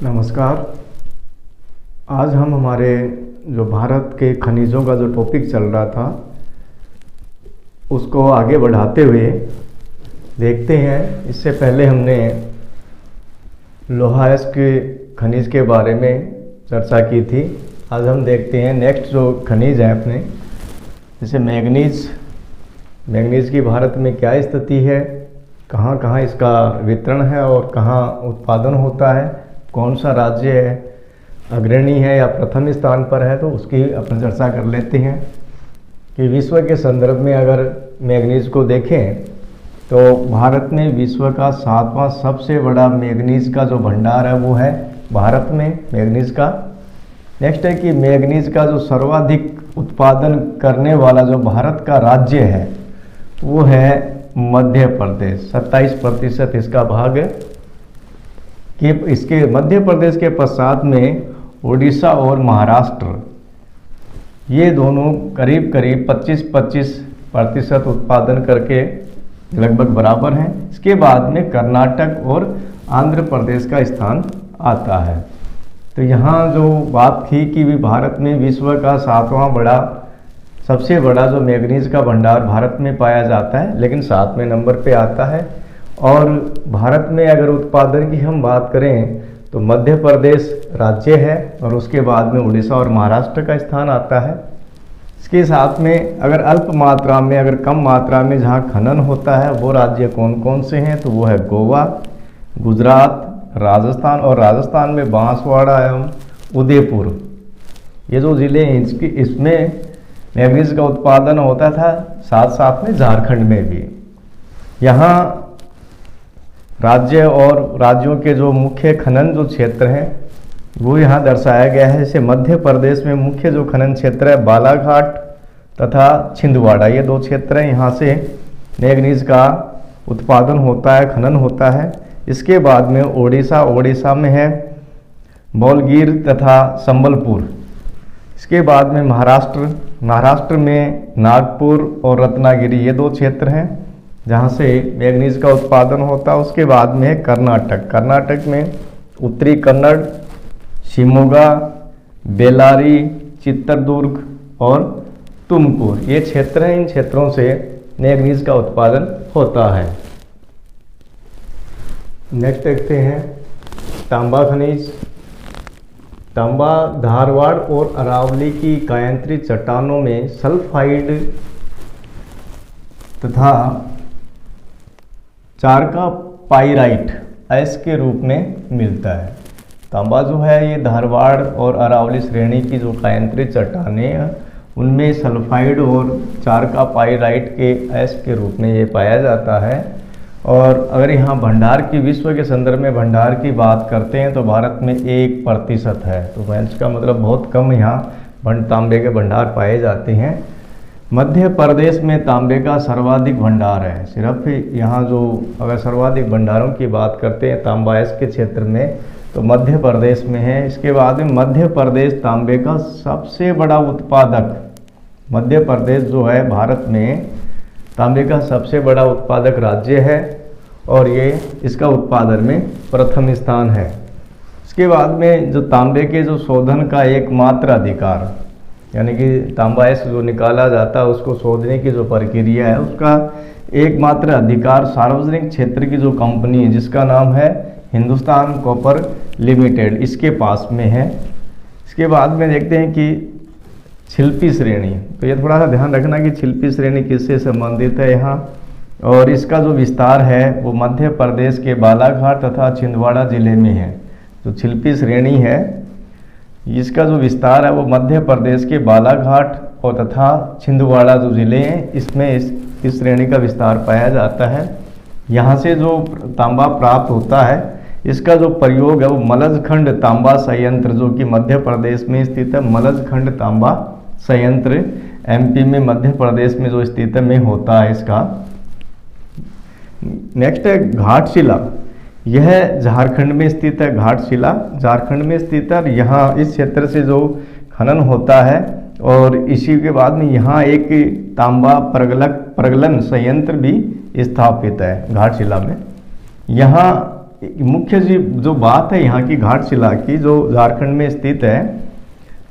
नमस्कार। आज हम हमारे जो भारत के खनिजों का जो टॉपिक चल रहा था उसको आगे बढ़ाते हुए देखते हैं। इससे पहले हमने लोहा के खनिज के बारे में चर्चा की थी। आज हम देखते हैं नेक्स्ट जो खनिज है अपने, जैसे मैंगनीज की भारत में क्या स्थिति है, कहाँ कहाँ इसका वितरण है और कहाँ उत्पादन होता है, कौन सा राज्य है अग्रणी है या प्रथम स्थान पर है, तो उसकी अपन चर्चा कर लेते हैं। कि विश्व के संदर्भ में अगर मैंगनीज को देखें तो भारत में विश्व का 7वां सबसे बड़ा मैंगनीज का जो भंडार है वो है भारत में मैंगनीज का। नेक्स्ट है कि मैंगनीज का जो सर्वाधिक उत्पादन करने वाला जो भारत का राज्य है वो है मध्य प्रदेश। 27% इसका भाग है। कि इसके मध्य प्रदेश के पश्चात में उड़ीसा और महाराष्ट्र, ये दोनों करीब करीब 25% उत्पादन करके लगभग बराबर हैं। इसके बाद में कर्नाटक और आंध्र प्रदेश का स्थान आता है। तो यहाँ जो बात थी कि भी भारत में विश्व का 7वां सबसे बड़ा जो मैंगनीज का भंडार भारत में पाया जाता है, लेकिन 7वें नंबर पे आता है। और भारत में अगर उत्पादन की हम बात करें तो मध्य प्रदेश राज्य है और उसके बाद में उड़ीसा और महाराष्ट्र का स्थान आता है। इसके साथ में अगर अल्प मात्रा में, अगर कम मात्रा में जहाँ खनन होता है वो राज्य कौन कौन से हैं, तो वो है गोवा, गुजरात, राजस्थान, और राजस्थान में बांसवाड़ा एवं उदयपुर, ये जो ज़िले हैं इसमें मैंगनीज का उत्पादन होता था। साथ साथ में झारखंड में भी। यहाँ राज्य और राज्यों के जो मुख्य खनन जो क्षेत्र हैं वो यहाँ दर्शाया गया है। जैसे मध्य प्रदेश में मुख्य जो खनन क्षेत्र है बालाघाट तथा छिंदवाड़ा, ये दो क्षेत्र हैं। यहाँ से मैंगनीज का उत्पादन होता है, खनन होता है। इसके बाद में ओडिशा में है बौलगिर तथा संबलपुर। इसके बाद में महाराष्ट्र में नागपुर और रत्नागिरी, ये दो क्षेत्र हैं जहाँ से मैंगनीज का उत्पादन होता है। उसके बाद में है कर्नाटक में उत्तरी कन्नड़, शिमोगा, बेल्लारी, चित्रदुर्ग और तुमकुर, ये क्षेत्र हैं। इन क्षेत्रों से मैंगनीज का उत्पादन होता है। नेक्स्ट देखते हैं तांबा खनिज। तांबा धारवाड़ और अरावली की कायांतरी चट्टानों में सल्फाइड तथा चारका पाइराइट ऐश के रूप में मिलता है। तांबा जो है ये धारवाड़ और अरावली श्रेणी की जो कायांतरी चट्टानें हैं उनमें सल्फाइड और चारका पाइराइट के ऐश के रूप में ये पाया जाता है। और अगर यहाँ भंडार की, विश्व के संदर्भ में भंडार की बात करते हैं तो भारत में 1% है। तो मैंस का मतलब बहुत कम यहाँ तांबे के भंडार पाए जाते हैं। मध्य प्रदेश में तांबे का सर्वाधिक भंडार है। सिर्फ यहाँ जो अगर सर्वाधिक भंडारों की बात करते हैं तांबा ऐश के क्षेत्र में तो मध्य प्रदेश में है। इसके बाद में मध्य प्रदेश तांबे का सबसे बड़ा उत्पादक, मध्य प्रदेश जो है भारत में तांबे का सबसे बड़ा उत्पादक राज्य है और ये इसका उत्पादन में प्रथम स्थान है। इसके बाद में जो तांबे के जो शोधन का एकमात्र अधिकार, यानी कि तांबा ऐश जो निकाला जाता है उसको शोधने की जो प्रक्रिया है उसका एकमात्र अधिकार सार्वजनिक क्षेत्र की जो कंपनी है जिसका नाम है हिंदुस्तान कॉपर लिमिटेड, इसके पास में है। इसके बाद में देखते हैं कि शिल्पी श्रेणी, तो ये थोड़ा सा ध्यान रखना कि शिल्पी श्रेणी किससे संबंधित है यहाँ। और इसका जो विस्तार है वो मध्य प्रदेश के बालाघाट तथा छिंदवाड़ा जिले में है। जो शिल्पी श्रेणी है इसका जो विस्तार है वो मध्य प्रदेश के बालाघाट और तथा छिंदवाड़ा जो ज़िले हैं इसमें इस श्रेणी का विस्तार पाया जाता है। यहाँ से जो तांबा प्राप्त होता है इसका जो प्रयोग है वो मलजखंड तांबा संयंत्र, जो कि मध्य प्रदेश में स्थित है, मलजखंड तांबा संयंत्र एमपी में, मध्य प्रदेश में जो स्थित है में होता है इसका। नेक्स्ट है घाटशिला, यह झारखंड में स्थित है। घाटशिला झारखंड में स्थित है। यहाँ इस क्षेत्र से जो खनन होता है और इसी के बाद में यहाँ एक तांबा प्रगलन संयंत्र भी स्थापित है घाटशिला में। यहाँ मुख्य जो बात है यहाँ की घाटशिला की, जो झारखंड में स्थित है,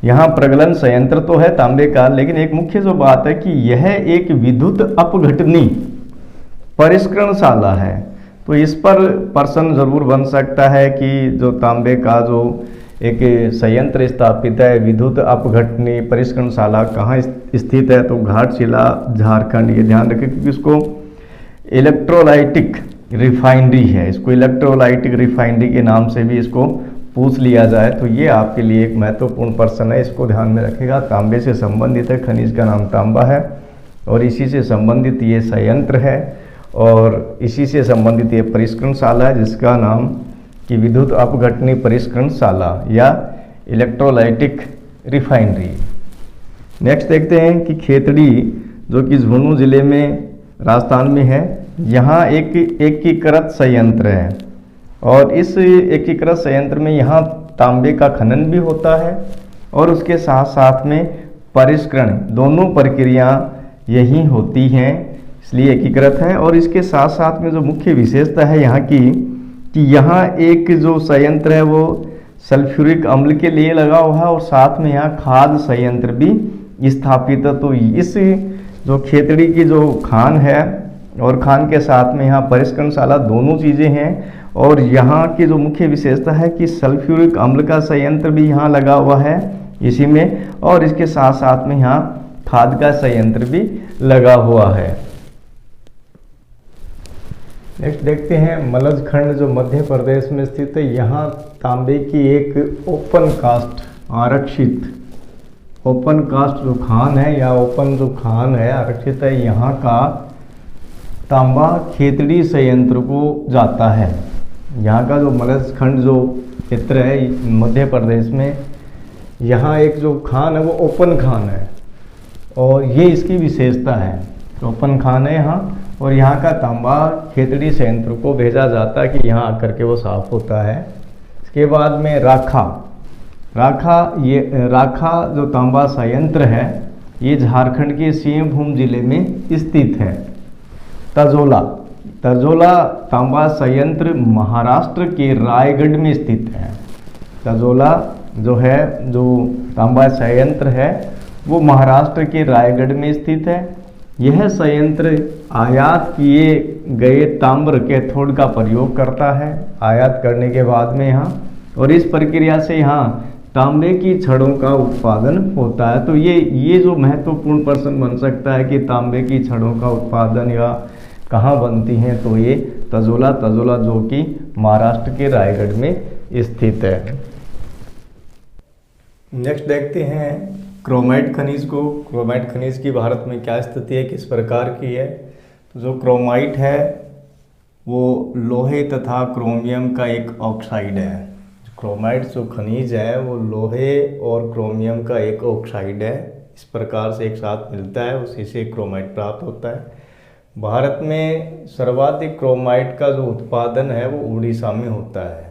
यहाँ प्रगलन संयंत्र तो है तांबे का, लेकिन एक मुख्य जो बात है कि यह एक विद्युत अपघटनी परिष्करणशाला है। तो इस पर प्रश्न जरूर बन सकता है कि जो तांबे का जो एक संयंत्र स्थापित है, विद्युत अपघटनी परिष्करणशाला, कहाँ स्थित है? तो घाटशिला झारखंड। ये ध्यान रखें क्योंकि इसको इलेक्ट्रोलाइटिक रिफाइनरी है, इसको इलेक्ट्रोलाइटिक रिफाइनरी के नाम से भी इसको पूछ लिया जाए तो ये आपके लिए एक महत्वपूर्ण प्रश्न है, इसको ध्यान में रखेगा। तांबे से संबंधित है, खनिज का नाम तांबा है और इसी से संबंधित ये संयंत्र है और इसी से संबंधित ये परिष्करणशाला है जिसका नाम कि विद्युत अपघटनी परिष्करणशाला या इलेक्ट्रोलाइटिक रिफाइनरी। नेक्स्ट देखते हैं कि खेतड़ी जो कि झुंझुनू जिले में राजस्थान में है, यहाँ एक एकीकृत संयंत्र है और इस एकीकृत संयंत्र में यहाँ तांबे का खनन भी होता है और उसके साथ साथ में परिष्करण, दोनों प्रक्रिया यही होती हैं, इसलिए एकीकृत है। और इसके साथ साथ में जो मुख्य विशेषता है यहाँ की कि यहाँ एक जो संयंत्र है वो सल्फ्यूरिक अम्ल के लिए लगा हुआ है और साथ में यहाँ खाद संयंत्र भी स्थापित है। तो इस जो खेतड़ी की जो खान है और खान के साथ में यहाँ परिष्करणशाला, दोनों चीज़ें हैं और यहाँ की जो मुख्य विशेषता है कि सल्फ्यूरिक अम्ल का संयंत्र भी यहाँ लगा हुआ है इसी में और इसके साथ साथ में यहाँ खाद का संयंत्र भी लगा हुआ है। नेक्स्ट देखते हैं मलज खंड जो मध्य प्रदेश में स्थित है, यहाँ तांबे की एक ओपन कास्ट आरक्षित ओपन कास्ट जो खान है या ओपन जो खान है आरक्षित है, यहाँ का तांबा खेतड़ी संयंत्र को जाता है। यहाँ का जो मलज खंड जो क्षेत्र है मध्य प्रदेश में, यहाँ एक जो खान है वो ओपन खान है और ये इसकी विशेषता है, ओपन खान है यहाँ और यहाँ का तांबा खेतड़ी संयंत्र को भेजा जाता है कि यहाँ आकर के वो साफ होता है। इसके बाद में राखा जो तांबा संयंत्र है ये झारखंड के सिंहभूम जिले में स्थित है। तजोला तांबा संयंत्र महाराष्ट्र के रायगढ़ में स्थित है। तजोला जो तांबा संयंत्र है वो महाराष्ट्र के रायगढ़ में स्थित है। यह संयंत्र आयात किए गए ताम्र कैथोड का प्रयोग करता है आयात करने के बाद में यहाँ, और इस प्रक्रिया से यहाँ तांबे की छड़ों का उत्पादन होता है। तो ये जो महत्वपूर्ण प्रश्न बन सकता है कि तांबे की छड़ों का उत्पादन या कहाँ बनती हैं, तो ये तजोला जो कि महाराष्ट्र के रायगढ़ में स्थित है। नेक्स्ट देखते हैं क्रोमाइट खनिज को। क्रोमाइट खनिज की भारत में क्या स्थिति है, किस प्रकार की है? तो जो क्रोमाइट है वो लोहे तथा क्रोमियम का एक ऑक्साइड है। क्रोमाइट जो खनिज है वो लोहे और क्रोमियम का एक ऑक्साइड है, इस प्रकार से एक साथ मिलता है, उसी से क्रोमाइट प्राप्त होता है। भारत में सर्वाधिक क्रोमाइट का जो उत्पादन है वो उड़ीसा में होता है।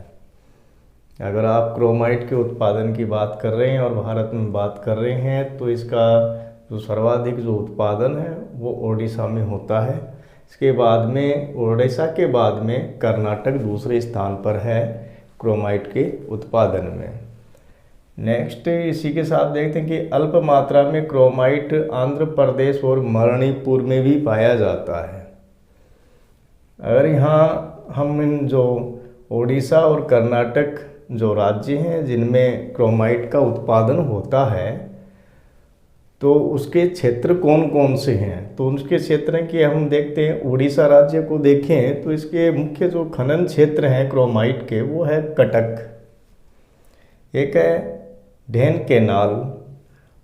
अगर आप क्रोमाइट के उत्पादन की बात कर रहे हैं और भारत में बात कर रहे हैं तो इसका जो सर्वाधिक जो उत्पादन है वो ओडिशा में होता है। इसके बाद में ओडिशा के बाद में कर्नाटक दूसरे स्थान पर है क्रोमाइट के उत्पादन में। नेक्स्ट इसी के साथ देखते हैं कि अल्प मात्रा में क्रोमाइट आंध्र प्रदेश और मणिपुर में भी पाया जाता है। अगर यहाँ हम इन जो ओडिशा और कर्नाटक जो राज्य हैं जिनमें क्रोमाइट का उत्पादन होता है तो उसके क्षेत्र कौन कौन से हैं, तो उसके क्षेत्र की हम देखते हैं। उड़ीसा राज्य को देखें तो इसके मुख्य जो खनन क्षेत्र हैं क्रोमाइट के वो है कटक, एक है ढेनकेनाल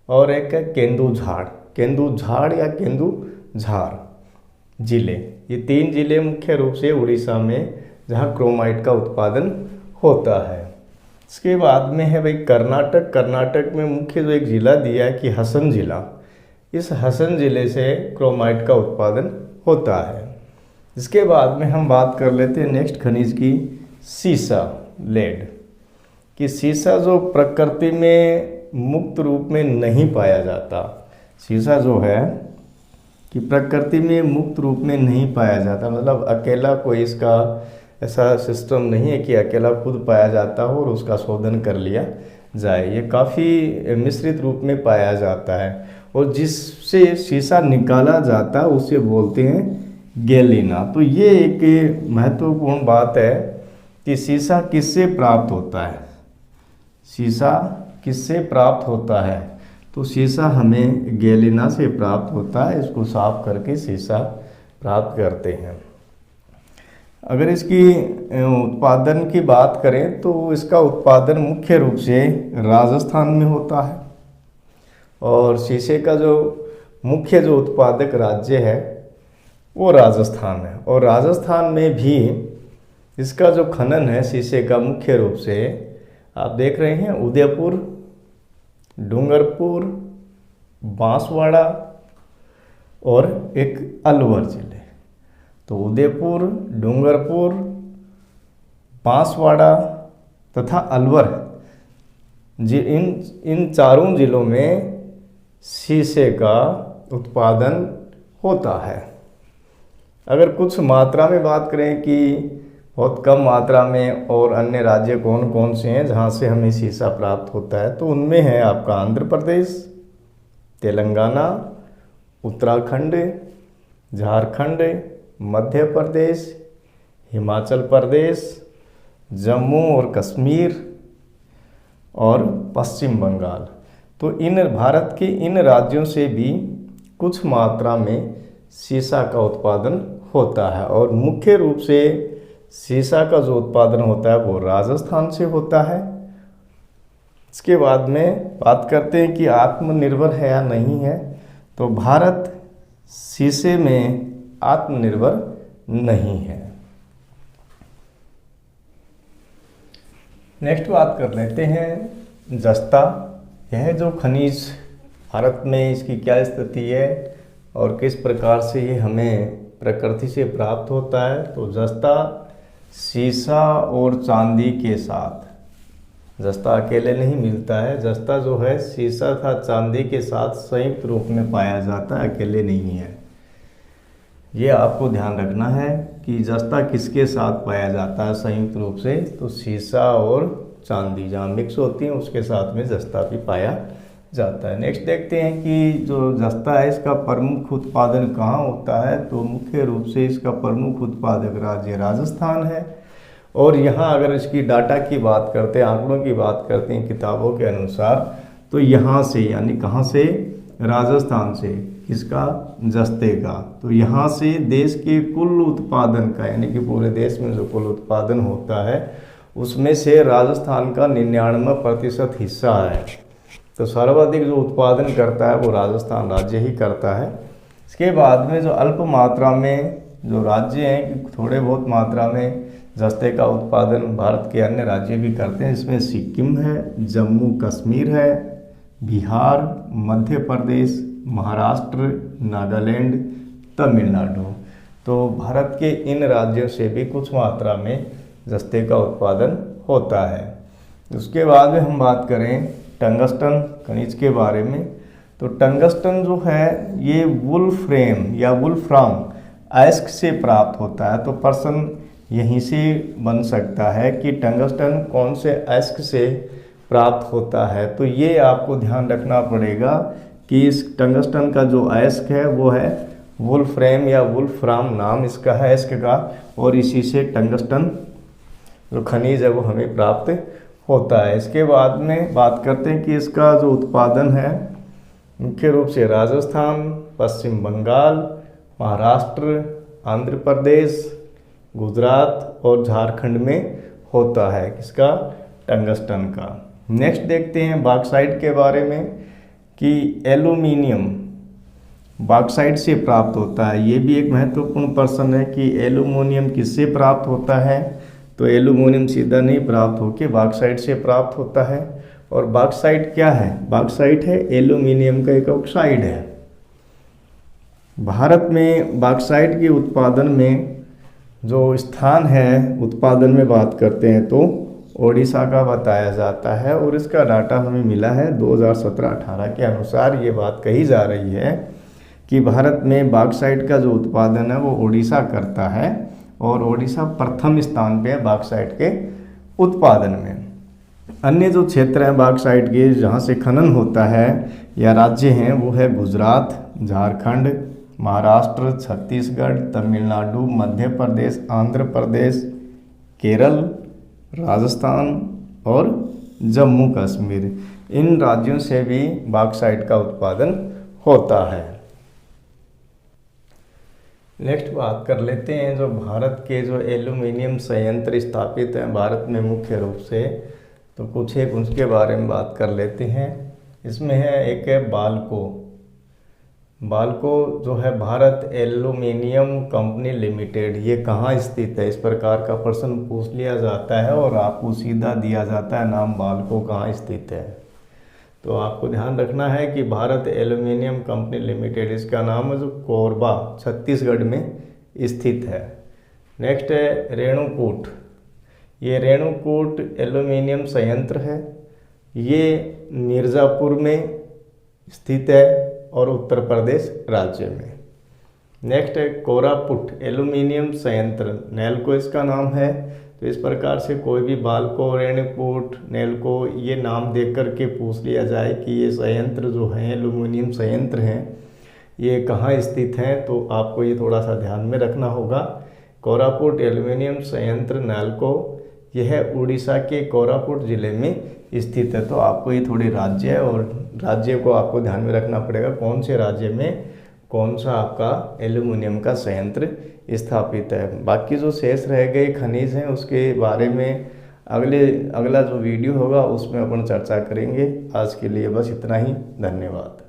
और एक है केंदुझाड़ या केंदुझार जिले। ये तीन जिले मुख्य रूप से उड़ीसा में जहाँ क्रोमाइट का उत्पादन होता है। इसके बाद में है भाई कर्नाटक में मुख्य जो एक ज़िला दिया है कि हसन ज़िला, इस हसन ज़िले से क्रोमाइट का उत्पादन होता है। इसके बाद में हम बात कर लेते हैं नेक्स्ट खनिज की, सीसा लेड, कि सीसा जो प्रकृति में मुक्त रूप में नहीं पाया जाता। सीसा जो है कि प्रकृति में मुक्त रूप में नहीं पाया जाता, मतलब अकेला कोई इसका ऐसा सिस्टम नहीं है कि अकेला खुद पाया जाता हो और उसका शोधन कर लिया जाए। ये काफ़ी मिश्रित रूप में पाया जाता है और जिससे शीशा निकाला जाता है उसे बोलते हैं गैलिना। तो ये एक महत्वपूर्ण बात है कि शीशा किससे प्राप्त होता है, शीशा किससे प्राप्त होता है। तो शीशा हमें गैलिना से प्राप्त होता है, इसको साफ करके शीशा प्राप्त करते हैं। अगर इसकी उत्पादन की बात करें तो इसका उत्पादन मुख्य रूप से राजस्थान में होता है और शीशे का जो मुख्य जो उत्पादक राज्य है वो राजस्थान है। और राजस्थान में भी इसका जो खनन है शीशे का मुख्य रूप से आप देख रहे हैं उदयपुर, डूंगरपुर, बांसवाड़ा और एक अलवर जिले। तो उदयपुर, डूंगरपुर, बांसवाड़ा तथा अलवर इन चारों जिलों में शीशे का उत्पादन होता है। अगर कुछ मात्रा में बात करें कि बहुत कम मात्रा में और अन्य राज्य कौन कौन से हैं जहाँ से हमें शीशा प्राप्त होता है, तो उनमें है आपका आंध्र प्रदेश, तेलंगाना, उत्तराखंड, झारखंड, मध्य प्रदेश, हिमाचल प्रदेश, जम्मू और कश्मीर और पश्चिम बंगाल। तो इन भारत के इन राज्यों से भी कुछ मात्रा में शीशा का उत्पादन होता है और मुख्य रूप से शीशा का जो उत्पादन होता है वो राजस्थान से होता है। इसके बाद में बात करते हैं कि आत्मनिर्भर है या नहीं है। तो भारत शीशे में आत्मनिर्भर नहीं है। नेक्स्ट बात कर लेते हैं जस्ता। यह जो खनिज भारत में इसकी क्या स्थिति है और किस प्रकार से ये हमें प्रकृति से प्राप्त होता है। तो जस्ता शीशा और चांदी के साथ, जस्ता अकेले नहीं मिलता है, जस्ता जो है शीशा तथा चांदी के साथ संयुक्त रूप में पाया जाता है, अकेले नहीं है। ये आपको ध्यान रखना है कि जस्ता किसके साथ पाया जाता है संयुक्त रूप से। तो शीशा और चांदी जहाँ मिक्स होती हैं उसके साथ में जस्ता भी पाया जाता है। नेक्स्ट देखते हैं कि जो जस्ता है इसका प्रमुख उत्पादन कहाँ होता है। तो मुख्य रूप से इसका प्रमुख उत्पादक राज्य राजस्थान है और यहाँ अगर इसकी डाटा की बात करते हैं, आंकड़ों की बात करते हैं किताबों के अनुसार, तो यहाँ से यानी कहाँ से, राजस्थान से, किसका, जस्ते का। तो यहाँ से देश के कुल उत्पादन का यानी कि पूरे देश में जो कुल उत्पादन होता है उसमें से राजस्थान का 99% हिस्सा है। तो सर्वाधिक जो उत्पादन करता है वो राजस्थान राज्य ही करता है। इसके बाद में जो अल्प मात्रा में जो राज्य हैं कि थोड़े बहुत मात्रा में जस्ते का उत्पादन भारत के अन्य राज्य भी करते हैं। इसमें सिक्किम है, जम्मू कश्मीर है, बिहार, मध्य प्रदेश, महाराष्ट्र, नागालैंड, तमिलनाडु। तो भारत के इन राज्यों से भी कुछ मात्रा में जस्ते का उत्पादन होता है। उसके बाद में हम बात करें टंगस्टन खनिज के बारे में। तो टंगस्टन जो है ये वुल्फ्रेम या वुल्फ्राम अयस्क से प्राप्त होता है। तो प्रश्न यहीं से बन सकता है कि टंगस्टन कौन से अयस्क से प्राप्त होता है। तो ये आपको ध्यान रखना पड़ेगा कि इस टंगस्टन का जो अयस्क है वो है वुल्फ्रेम या वुल्फ्राम नाम इसका है अयस्क का, और इसी से टंगस्टन जो खनिज है वो हमें प्राप्त होता है। इसके बाद में बात करते हैं कि इसका जो उत्पादन है मुख्य रूप से राजस्थान, पश्चिम बंगाल, महाराष्ट्र, आंध्र प्रदेश, गुजरात और झारखंड में होता है, किसका, टंगस्टन का। नेक्स्ट देखते हैं बॉक्साइट के बारे में कि एल्यूमिनियम बॉक्साइट से प्राप्त होता है। ये भी एक महत्वपूर्ण प्रश्न है कि एल्यूमिनियम किससे प्राप्त होता है। तो एल्यूमिनियम सीधा नहीं प्राप्त होकर बॉक्साइट से प्राप्त होता है। और बॉक्साइट क्या है, बॉक्साइट है एल्यूमिनियम का एक ऑक्साइड है। भारत में बॉक्साइट के उत्पादन में जो स्थान है उत्पादन में बात करते हैं तो ओडिशा का बताया जाता है और इसका डाटा हमें मिला है 2017-18 के अनुसार। ये बात कही जा रही है कि भारत में बॉक्साइट का जो उत्पादन है वो ओडिशा करता है और ओडिशा प्रथम स्थान पे है बॉक्साइट के उत्पादन में। अन्य जो क्षेत्र हैं बॉक्साइट के जहाँ से खनन होता है या राज्य हैं वो है गुजरात, झारखंड, महाराष्ट्र, छत्तीसगढ़, तमिलनाडु, मध्य प्रदेश, आंध्र प्रदेश, केरल, राजस्थान और जम्मू कश्मीर। इन राज्यों से भी बॉक्साइट का उत्पादन होता है। नेक्स्ट बात कर लेते हैं जो भारत के जो एल्यूमिनियम संयंत्र स्थापित हैं भारत में मुख्य रूप से, तो कुछ एक उसके बारे में बात कर लेते हैं। इसमें है एक है बाल्को। बाल्को जो है भारत एल्यूमिनियम कंपनी लिमिटेड, ये कहाँ स्थित है, इस प्रकार का प्रश्न पूछ लिया जाता है और आपको सीधा दिया जाता है नाम बाल्को कहाँ स्थित है। तो आपको ध्यान रखना है कि भारत एल्यूमिनियम कंपनी लिमिटेड, इसका नाम है जो कोरबा छत्तीसगढ़ में स्थित है। नेक्स्ट है रेणुकूट। ये रेणुकूट एल्यूमिनियम संयंत्र है, ये मिर्ज़ापुर में स्थित है और उत्तर प्रदेश राज्य में। नेक्स्ट है कोरापुट एल्यूमिनियम संयंत्र, नेल्को इसका नाम है। तो इस प्रकार से कोई भी बाल्को, रेणुकूट, नेल्को ये नाम देख कर के पूछ लिया जाए कि ये संयंत्र जो हैं एल्यूमिनियम संयंत्र हैं ये कहाँ स्थित हैं, तो आपको ये थोड़ा सा ध्यान में रखना होगा। कोरापुट एल्यूमिनियम संयंत्र नेल्को यह उड़ीसा के कोरापुट जिले में स्थित है। तो आपको ये थोड़ी राज्य है और राज्य को आपको ध्यान में रखना पड़ेगा कौन से राज्य में कौन सा आपका एल्यूमिनियम का संयंत्र स्थापित है। बाकी जो शेष रह गए खनिज हैं उसके बारे में अगला जो वीडियो होगा उसमें अपन चर्चा करेंगे। आज के लिए बस इतना ही, धन्यवाद।